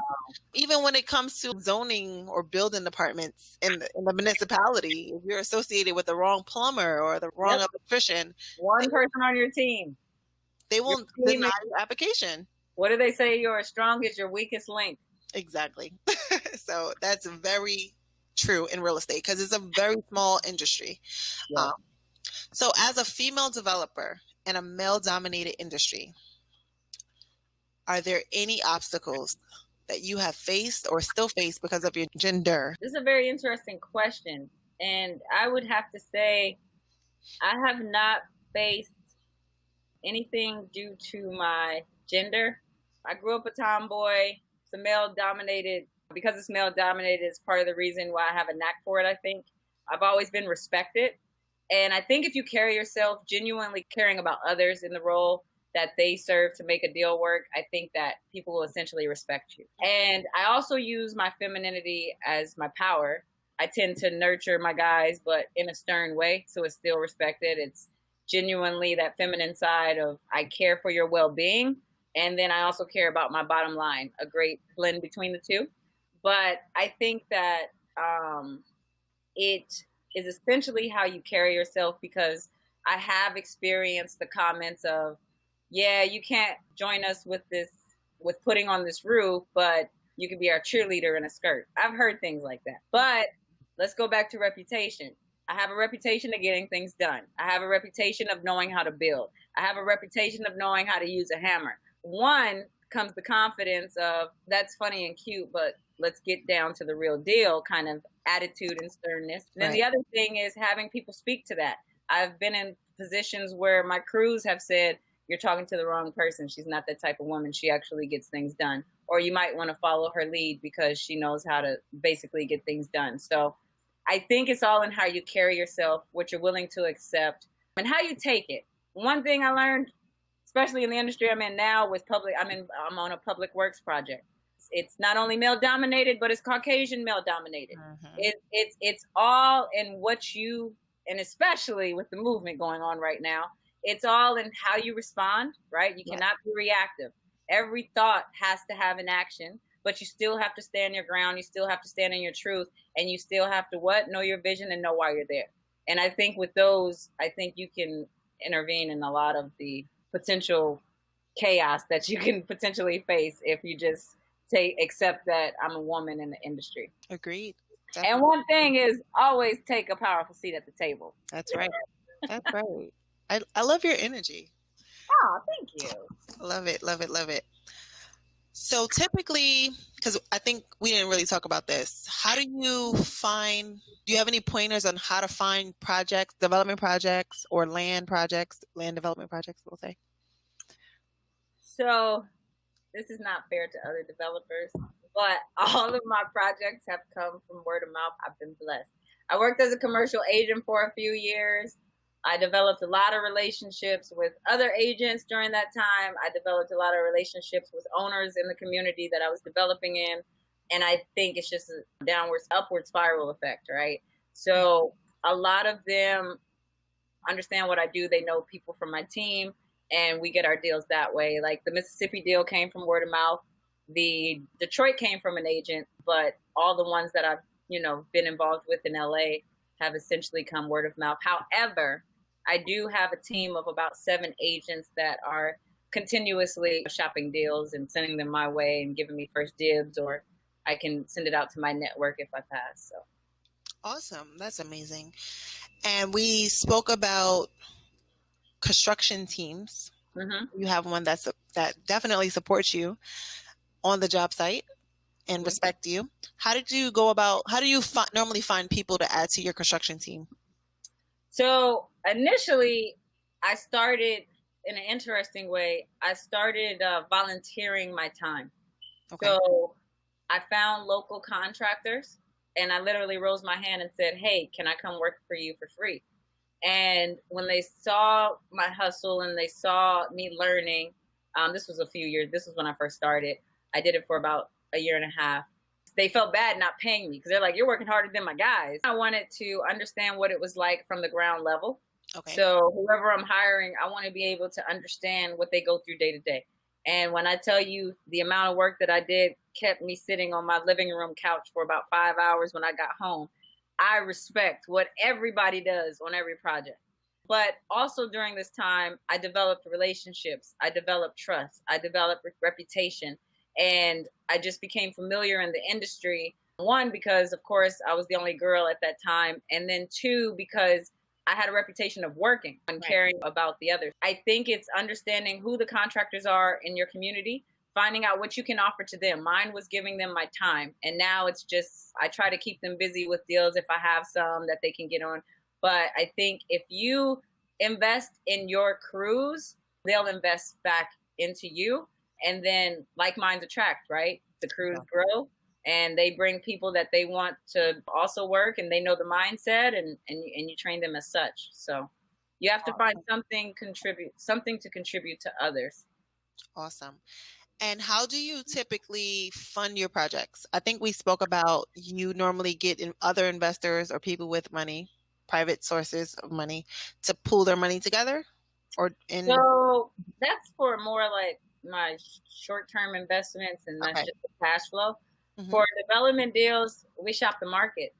even when it comes to zoning or building departments in the municipality, if you're associated with the wrong plumber or the wrong Yep. electrician, One person on your team. they Your will team deny is, your application. what do they say? Your strongest, your weakest link. Exactly. So that's very true in real estate because it's a very small industry. Yeah. So as a female developer in a male-dominated industry, are there any obstacles that you have faced or still face because of your gender? This is a very interesting question. And I would have to say, I have not faced anything due to my gender. I grew up a tomboy. It's a male dominated, because it's male dominated, is part of the reason why I have a knack for it, I think. I've always been respected. And I think if you carry yourself genuinely caring about others in the role that they serve to make a deal work, I think that people will essentially respect you. And I also use my femininity as my power. I tend to nurture my guys, but in a stern way, so it's still respected. It's genuinely that feminine side of I care for your well-being, and then I also care about my bottom line, a great blend between the two. But I think that it is essentially how you carry yourself, because I have experienced the comments of, yeah, you can't join us with this, with putting on this roof, but you can be our cheerleader in a skirt. I've heard things like that. But let's go back to reputation. I have a reputation of getting things done. I have a reputation of knowing how to build. I have a reputation of knowing how to use a hammer. One comes the confidence of, that's funny and cute, but let's get down to the real deal kind of attitude and sternness. And then the other thing is having people speak to that. I've been in positions where my crews have said, you're talking to the wrong person. She's not that type of woman. She actually gets things done. Or you might want to follow her lead because she knows how to basically get things done. So I think it's all in how you carry yourself, what you're willing to accept, and how you take it. One thing I learned, especially in the industry I'm in now with public, I'm on a public works project. It's not only male dominated, but it's Caucasian male dominated. Mm-hmm. It's all in what you, and especially with the movement going on right now, it's all in how you respond, right? You cannot be reactive. Every thought has to have an action, but you still have to stand your ground. You still have to stand in your truth, and you still have to know your vision and know why you're there. And I think with those, I think you can intervene in a lot of the potential chaos that you can potentially face if you just accept that I'm a woman in the industry. Agreed. Definitely. And one thing is always take a powerful seat at the table. That's right. That's right. I love your energy. Oh, thank you. Love it, love it, love it. So typically, because I think we didn't really talk about this, do you have any pointers on how to find projects, development projects, or land development projects, we'll say? So this is not fair to other developers, but all of my projects have come from word of mouth. I've been blessed. I worked as a commercial agent for a few years. I developed a lot of relationships with other agents during that time. I developed a lot of relationships with owners in the community that I was developing in. And I think it's just a upward spiral effect, right? So a lot of them understand what I do. They know people from my team, and we get our deals that way. Like the Mississippi deal came from word of mouth. The Detroit came from an agent, but all the ones that I've, been involved with in LA have essentially come word of mouth. However, I do have a team of about 7 agents that are continuously shopping deals and sending them my way and giving me first dibs, or I can send it out to my network if I pass. So awesome. That's amazing. And we spoke about construction teams. Mm-hmm. You have one that definitely supports you on the job site and respect you. How do you normally find people to add to your construction team? So initially, I started in an interesting way. I started volunteering my time. Okay. So I found local contractors, and I literally rose my hand and said, hey, can I come work for you for free? And when they saw my hustle and they saw me learning, this was a few years. This was when I first started. I did it for about a year and a half. They felt bad not paying me because they're like, you're working harder than my guys. I wanted to understand what it was like from the ground level. Okay. So whoever I'm hiring, I want to be able to understand what they go through day to day. And when I tell you the amount of work that I did kept me sitting on my living room couch for about 5 hours when I got home, I respect what everybody does on every project. But also during this time, I developed relationships, I developed trust, I developed reputation, and I just became familiar in the industry. One, because of course I was the only girl at that time. And then two, because I had a reputation of working and caring about the others. I think it's understanding who the contractors are in your community, finding out what you can offer to them. Mine was giving them my time. And now it's just, I try to keep them busy with deals if I have some that they can get on. But I think if you invest in your crews, they'll invest back into you. And then like minds attract, right? The crews grow and they bring people that they want to also work, and they know the mindset, and you train them as such. So you have to find something to contribute to others. Awesome. And how do you typically fund your projects? I think we spoke about you normally get other investors or people with money, private sources of money, to pool their money together? So that's for more like my short-term investments, and that's just the cash flow. For development deals, we shop the market.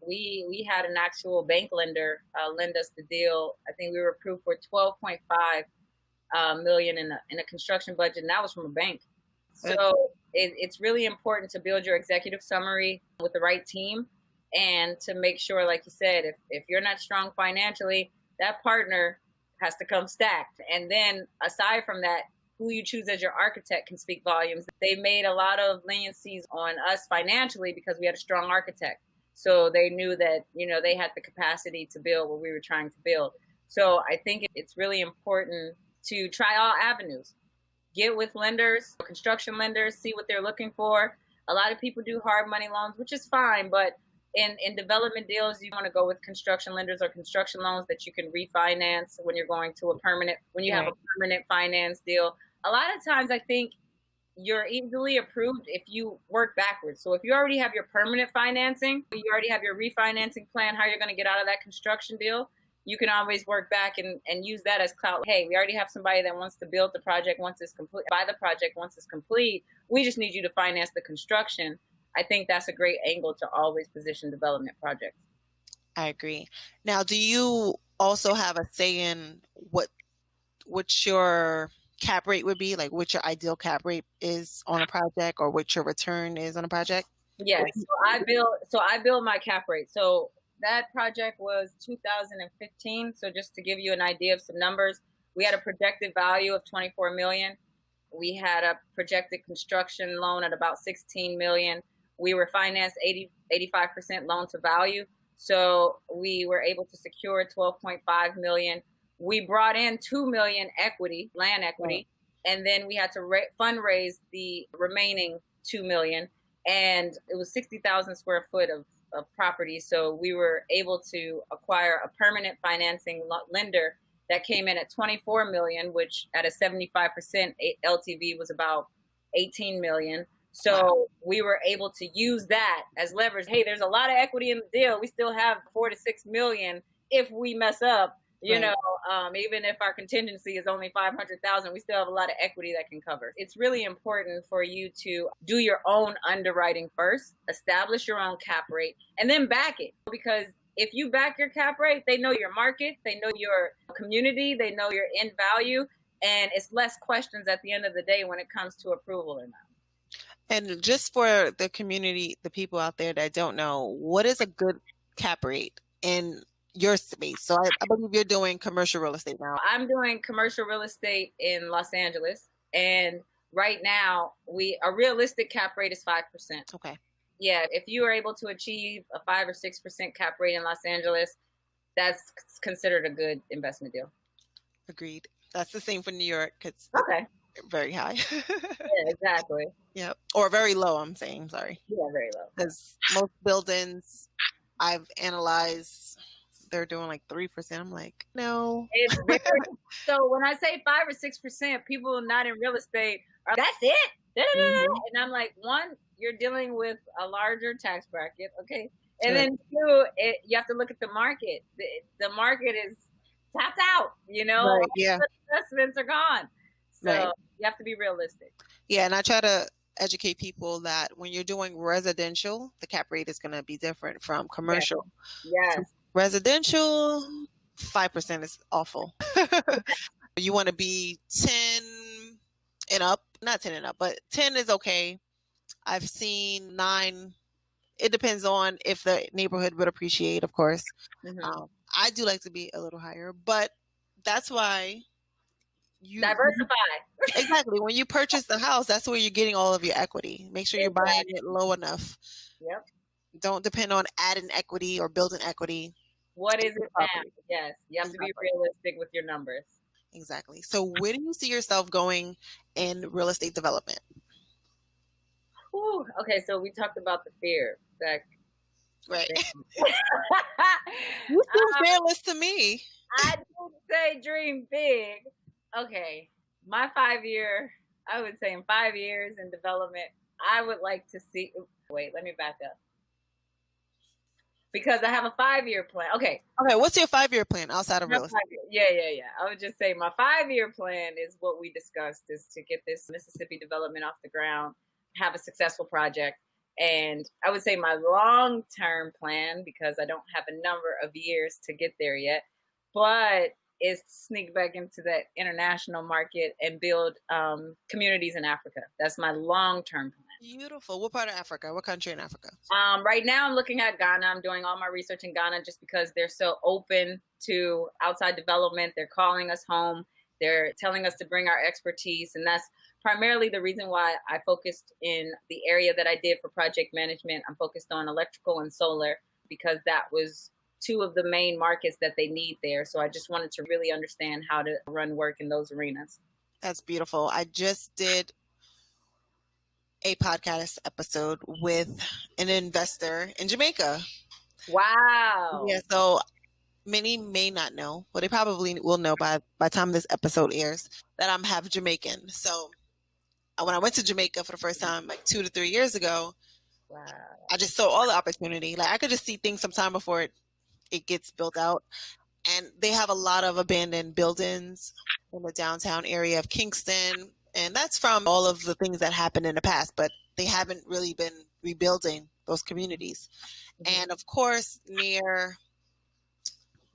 We had an actual bank lender lend us the deal. I think we were approved for 12.5 million in a construction budget, and that was from a bank. So it's really important to build your executive summary with the right team, and to make sure, like you said, if you're not strong financially, that partner has to come stacked. And then aside from that, who you choose as your architect can speak volumes. They made a lot of leniencies on us financially because we had a strong architect. So they knew that, they had the capacity to build what we were trying to build. So I think it's really important to try all avenues. Get with lenders, construction lenders, see what they're looking for. A lot of people do hard money loans, which is fine, but in development deals, you want to go with construction lenders or construction loans that you can refinance when you're going to when you have a permanent finance deal. A lot of times I think you're easily approved if you work backwards. So if you already have your permanent financing, you already have your refinancing plan, how you're going to get out of that construction deal, you can always work back and use that as clout. Hey, we already have somebody that wants to build the project once it's complete, buy the project once it's complete. We just need you to finance the construction. I think that's a great angle to always position development projects. I agree. Now, do you also have a say in what your cap rate would be, like what your ideal cap rate is on a project, or what your return is on a project? Yes. So I build my cap rate. So that project was 2015. So just to give you an idea of some numbers, we had a projected value of 24 million. We had a projected construction loan at about 16 million. We were financed 85% loan to value. So we were able to secure 12.5 million. We brought in 2 million equity, land equity, and then we had to fundraise the remaining 2 million. And it was 60,000 square foot of property. So we were able to acquire a permanent financing lender that came in at 24 million, which at a 75% LTV was about 18 million. So we were able to use that as leverage. Hey, there's a lot of equity in the deal. We still have 4 to 6 million if we mess up. Even if our contingency is only 500,000, we still have a lot of equity that can cover. It's really important for you to do your own underwriting first, establish your own cap rate, and then back it. Because if you back your cap rate, they know your market, they know your community, they know your end value, and it's less questions at the end of the day when it comes to approval or not. And just for the community, the people out there that don't know, what is a good cap rate in your space? So I believe you're doing commercial real estate now. I'm doing commercial real estate in Los Angeles. And right now, a realistic cap rate is 5%. Okay. Yeah, if you are able to achieve a 5 or 6% cap rate in Los Angeles, that's considered a good investment deal. Agreed. That's the same for New York. It's very high. Yeah, exactly. Yeah. Or very low, I'm saying. Sorry. Yeah, very low. Because most buildings I've analyzed, they're doing like 3%. I'm like, no. It's very, so when I say 5 or 6%, people not in real estate are, that's it. Mhm. And I'm like, one, you're dealing with a larger tax bracket, okay, and Right. then two, you have to look at the market. The market is tapped out. All Right. Yeah. the investments are gone, Right. so you have to be realistic. Yeah, and I try to educate people that when you're doing residential, the cap rate is going to be different from Yes, commercial. So yes, residential, 5% is awful. You want to be 10 and up, not 10 and up, but 10 is okay. I've seen 9. It depends on if the neighborhood would appreciate, of course. hmm I do like to be a little higher, but that's why you diversify. exactly when you purchase the house, that's where you're getting all of your equity. Make sure you're buying Exactly. it low enough. Yep. Don't depend on adding equity or building equity What in is the it now? property. Yes, you have to be Exactly. realistic with your numbers. Exactly. So where do you see yourself going in real estate development? Whew. Okay, so we talked about the fear that. Right. um, You seem fearless to me. I did say dream big. Okay, my 5 year, I would say in 5 years in development, I would like to see. Wait, let me back up because I have a 5 year plan. Okay, Okay, what's your 5-year plan outside of my real estate? 5 year. Yeah. I would just say my 5 year plan is what we discussed, is to get this Mississippi development off the ground, have a successful project. And I would say my long term plan, because I don't have a number of years to get there yet, but is sneak back into that international market and build communities in Africa. That's my long term plan. Beautiful. What part of Africa? What country in Africa? Right now, I'm looking at Ghana. I'm doing all my research in Ghana just because they're so open to outside development. They're calling us home. They're telling us to bring our expertise. And that's primarily the reason why I focused in the area that I did for project management. I'm focused on electrical and solar because that was two of the main markets that they need there. So I just wanted to really understand how to run work in those arenas. That's beautiful. I just did a podcast episode with an investor in Jamaica. Wow. Yeah, so many may not know, but they probably will know by the time this episode airs that I'm half Jamaican. So when I went to Jamaica for the first time, like 2 to 3 years ago, Wow. I just saw all the opportunity. Like I could just see things sometime before it gets built out. And they have a lot of abandoned buildings in the downtown area of Kingston. And that's from all of the things that happened in the past, but they haven't really been rebuilding those communities. Mhm. And of course, near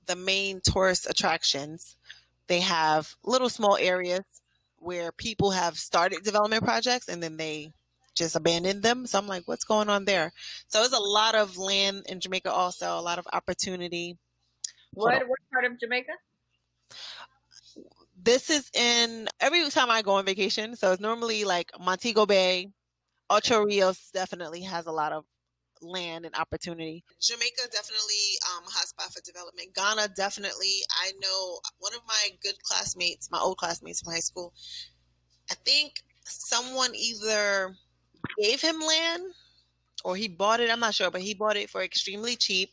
the main tourist attractions, they have little small areas where people have started development projects and then they just abandoned them. So I'm like, what's going on there? So there's a lot of land in Jamaica also, a lot of opportunity. What part of Jamaica? This is in every time I go on vacation. So it's normally like Montego Bay. Ocho Rios definitely has a lot of land and opportunity. Jamaica definitely a hot spot for development. Ghana definitely. I know one of my good classmates, my old classmates from high school. I think someone either gave him land or he bought it. I'm not sure, but he bought it for extremely cheap.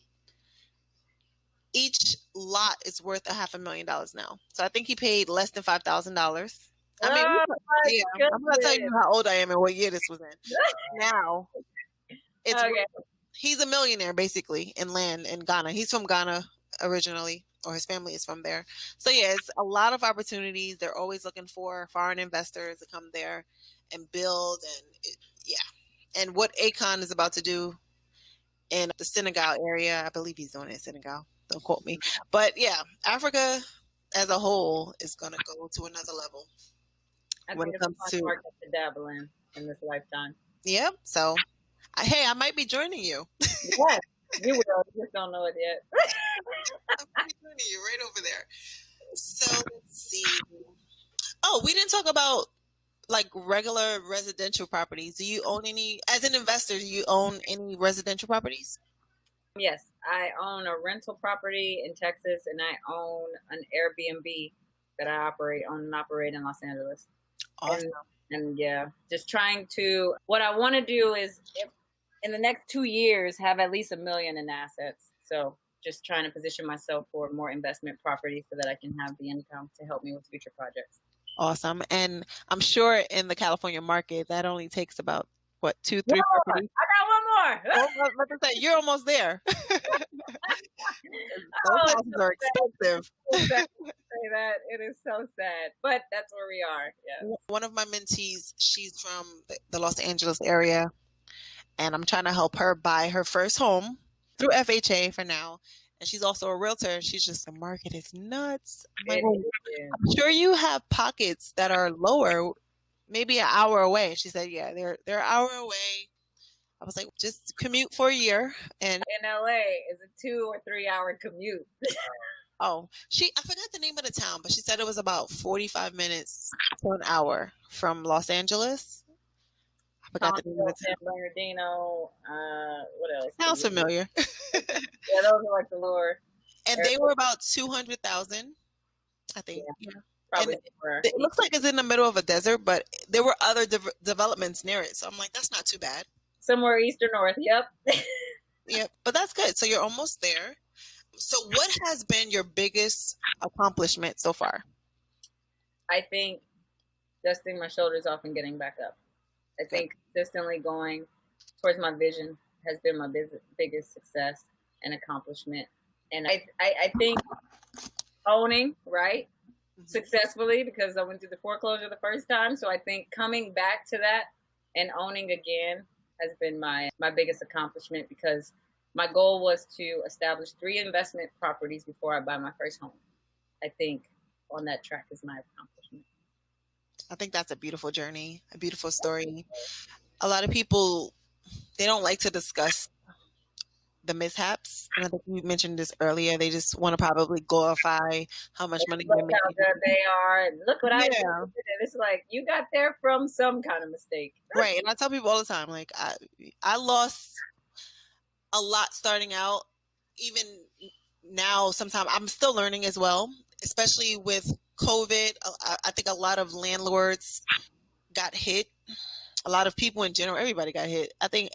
Each lot is worth $500,000 now. So I think he paid less than $5,000. I mean, Oh my yeah, I'm not telling goodness. you how old I am and what year this was in. Now it's Okay. he's a millionaire basically in land in Ghana. He's from Ghana originally, or his family is from there. So yeah, it's a lot of opportunities. They're always looking for foreign investors to come there and build, and yeah. And what Akon is about to do in the Senegal area, I believe he's doing it in Senegal. Don't quote me, but yeah, Africa as a whole is going to go to another level I when think it it's a comes fun to market to dabble in this lifetime. yeah. So hey, I might be joining you. Yes, you will. You just don't know it yet. I might be joining you right over there. So let's see. Oh, we didn't talk about like regular residential properties. Do you own any, as an investor, do you own any residential properties? Yes, I own a rental property in Texas, and I own an Airbnb that I own and operate in Los Angeles. Awesome. And yeah, just trying to. What I want to do is, in the next 2 years, have at least $1 million in assets. So just trying to position myself for more investment property so that I can have the income to help me with future projects. Awesome. And I'm sure in the California market, that only takes about, what, 2, 3 More. properties? I got one more. Oh, let me say, you're almost there. Those houses are expensive. Say that. It is so sad, but that's where we are. Yeah. One of my mentees, she's from the Los Angeles area, and I'm trying to help her buy her first home through FHA for now. And she's also a realtor. She's just, the market is nuts. I'm sure you have pockets that are lower, maybe an hour away. She said, yeah, they're an hour away. I was like, just commute for a year. And in LA is a 2 or 3 hour commute. I forgot the name of the town, but she said it was about 45 minutes to an hour from Los Angeles. I forgot the name of the town. San Bernardino, what else? Sounds familiar. Yeah, those are like the lower. And they were about 200,000, I think. Yeah. Probably it looks like it's in the middle of a desert, but there were other developments near it. So I'm like, that's not too bad. Somewhere east or north. Yep. Yep. But that's good. So you're almost there. So what has been your biggest accomplishment so far? I think dusting my shoulders off and getting back up. I think consistently going towards my vision has been my biggest success and accomplishment. And I think owning, right, successfully, because I went through the foreclosure the first time. So I think coming back to that and owning again has been my biggest accomplishment, because my goal was to establish 3 investment properties before I buy my first home. I think on that track is my accomplishment. I think that's a beautiful journey, a beautiful story. A lot of people, they don't like to discuss the mishaps. And I think you mentioned this earlier. They just want to probably glorify how much money they make. How good they are. Look what I did. It's like, you got there from some kind of mistake. Right. And I tell people all the time, like, I lost a lot starting out. Even now, sometimes I'm still learning as well, especially with COVID. I think a lot of landlords got hit. A lot of people in general, everybody got hit. I think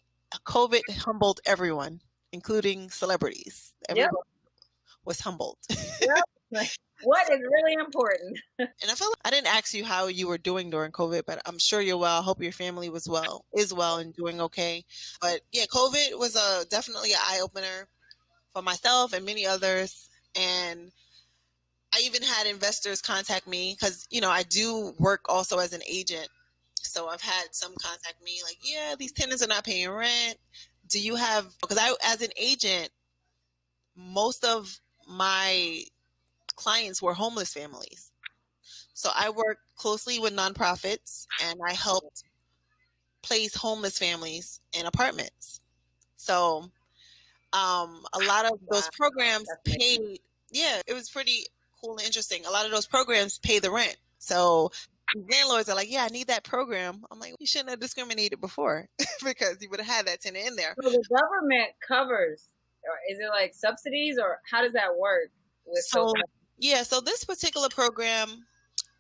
COVID humbled everyone, including celebrities. Everyone was humbled. Yep. What is really important. And I feel like I didn't ask you how you were doing during COVID, but I'm sure you're well. I hope your family is well and doing okay. But yeah, COVID was definitely an eye-opener for myself and many others. And I even had investors contact me because, I do work also as an agent. So I've had some contact me like, yeah, these tenants are not paying rent. Do you have, because as an agent, most of my clients were homeless families. So I work closely with nonprofits and I helped place homeless families in apartments. So a lot of those programs paid. Yeah, it was pretty cool and interesting. A lot of those programs pay the rent. So landlords are like, yeah, I need that program. I'm like, you shouldn't have discriminated before because you would have had that tenant in there. So the government covers, or is it like subsidies, or how does that work? So this particular program,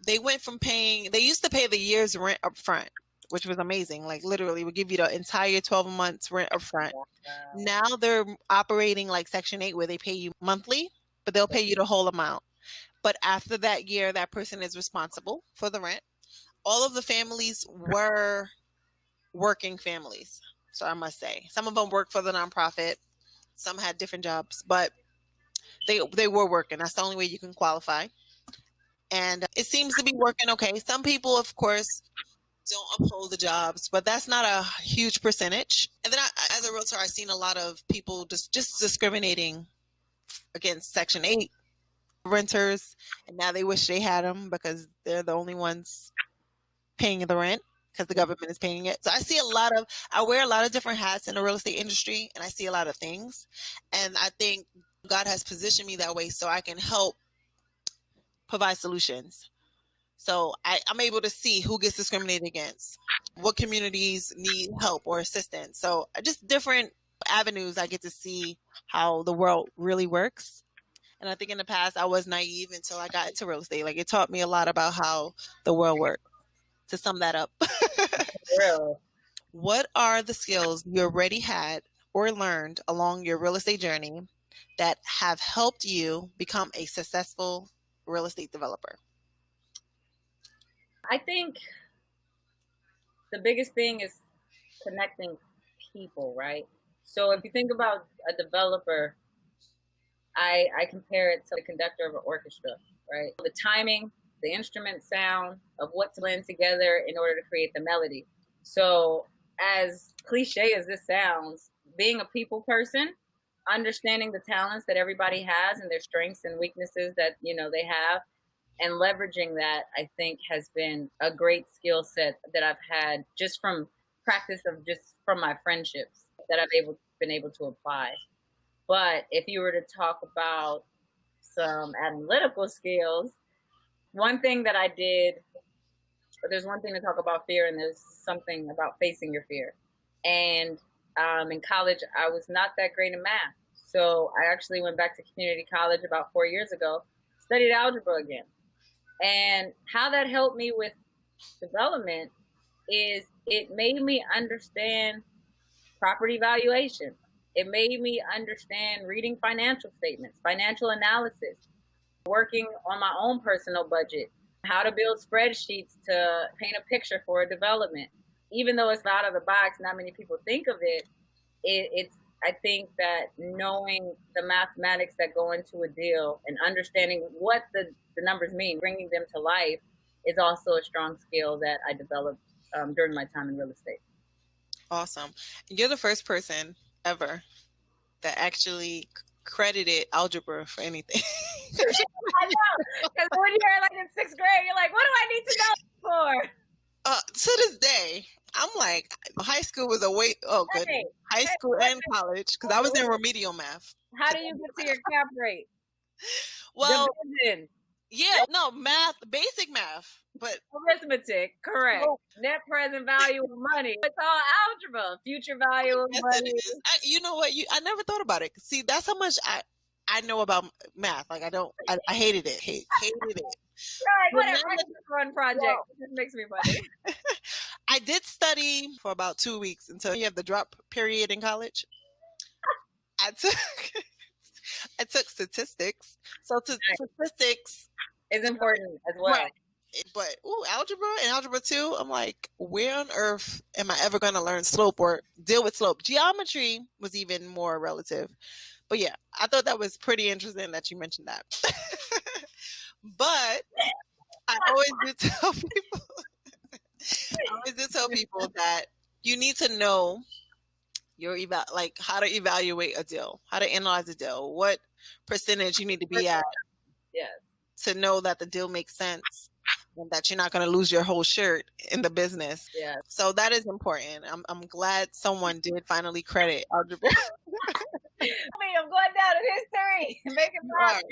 they used to pay the year's rent up front, which was amazing. Like literally would give you the entire 12 months rent up front. Wow. Now they're operating like Section 8 where they pay you monthly, but they'll pay you the whole amount. But after that year, that person is responsible for the rent. All of the families were working families. So I must say, some of them worked for the nonprofit. Some had different jobs, but they were working. That's the only way you can qualify. And it seems to be working okay. Some people, of course, don't uphold the jobs, but that's not a huge percentage. And then as a realtor, I've seen a lot of people just discriminating against Section 8 renters, and now they wish they had them because they're the only ones paying the rent because the government is paying it. So I wear a lot of different hats in the real estate industry, and I see a lot of things. And I think God has positioned me that way so I can help provide solutions. So I'm able to see who gets discriminated against, what communities need help or assistance. So just different avenues I get to see how the world really works. And I think in the past I was naive until I got into real estate. Like it taught me a lot about how the world works. To sum that up. Really? What are the skills you already had or learned along your real estate journey that have helped you become a successful real estate developer? I think the biggest thing is connecting people, right? So if you think about a developer, I compare it to the conductor of an orchestra, right? The timing, the instrument sound of what to blend together in order to create the melody. So as cliche as this sounds, being a people person, understanding the talents that everybody has and their strengths and weaknesses that, they have, and leveraging that, I think has been a great skill set that I've had just from practice of just from my friendships that I've been able to apply. But if you were to talk about some analytical skills, one thing that I did, there's one thing to talk about fear, and there's something about facing your fear. And in college, I was not that great in math. So I actually went back to community college about 4 years ago, studied algebra again. And how that helped me with development is it made me understand property valuation. It made me understand reading financial statements, financial analysis, working on my own personal budget, how to build spreadsheets to paint a picture for a development. Even though it's out of the box, not many people think of it, it's I think that knowing the mathematics that go into a deal and understanding what the numbers mean, bringing them to life, is also a strong skill that I developed during my time in real estate. Awesome. You're the first person ever that actually credited algebra for anything. I know, because when you're like in 6th grade, you're like, what do I need to know for? To this day, I'm like, high school was good. High school and college, because I was in remedial math. How do you get to your cap rate? Well, yeah, no, math, basic math, but arithmetic, correct. Net present value of money. It's all algebra, future value of money. You know what? I never thought about it. See, that's how much I know about math. Like I hated it. Hated it. Right, whatever. Run project. It makes me funny. I did study for about 2 weeks until you have the drop period in college. I took statistics. So statistics is important as well. Right. But algebra and algebra 2, I'm like, where on earth am I ever going to learn slope or deal with slope? Geometry was even more relative. But yeah, I thought that was pretty interesting that you mentioned that. But I always do tell people that you need to know how to evaluate a deal, how to analyze a deal, what percentage you need to be at to know that the deal makes sense and that you're not going to lose your whole shirt in the business. Yeah. So that is important. I'm glad someone did finally credit algebra. I'm going down in history. Make it right.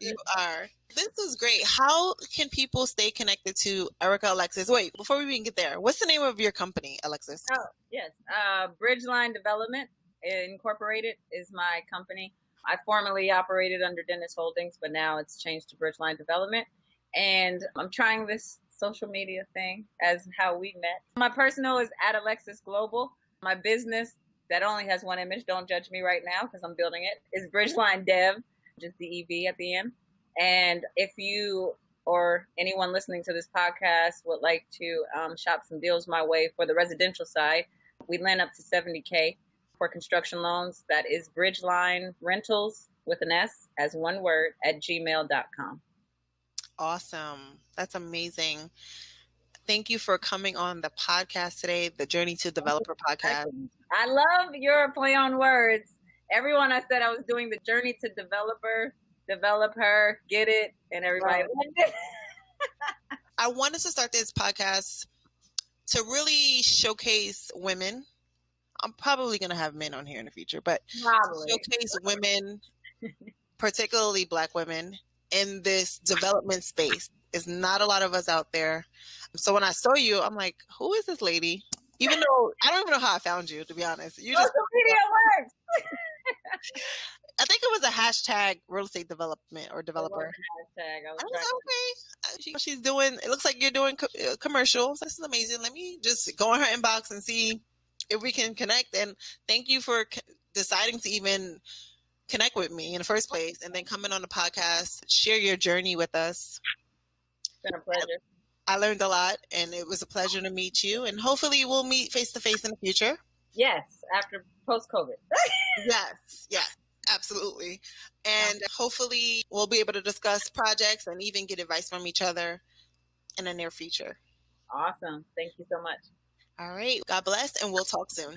You are. This is great. How can people stay connected to Erica Alexis? Wait, before we even get there, what's the name of your company, Alexis? Oh, yes. Bridgeline Development Incorporated is my company. I formerly operated under Dennis Holdings, but now it's changed to Bridgeline Development. And I'm trying this social media thing as how we met. My personal is at Alexis Global. My business that only has one image, don't judge me right now because I'm building it, is Bridgeline Dev, just the EV at the end. And if you or anyone listening to this podcast would like to shop some deals my way for the residential side, we lend up to $70K for construction loans. That is Bridgeline Rentals with an S as one word at gmail.com. Awesome. That's amazing. Thank you for coming on the podcast today, the Journey to Developer podcast. I love your play on words. Everyone I said I was doing the Journey to DevelopHer, get it, and everybody loved it. I wanted to start this podcast to really showcase women. I'm probably going to have men on here in the future, but showcase women, particularly Black women, in this development space. There's not a lot of us out there. So when I saw you, I'm like, who is this lady? Even though I don't even know how I found you, to be honest. Social media works. I think it was a hashtag real estate development or developer. I was okay. She's doing, it looks like you're doing commercials. This is amazing. Let me just go in her inbox and see if we can connect. And thank you for deciding to even connect with me in the first place, and then coming on the podcast, share your journey with us. It's been a pleasure. I learned a lot, and it was a pleasure to meet you, and hopefully we'll meet face to face in the future. Yes, after post-COVID. Yes, absolutely. And hopefully we'll be able to discuss projects and even get advice from each other in the near future. Awesome. Thank you so much. All right. God bless, and we'll talk soon.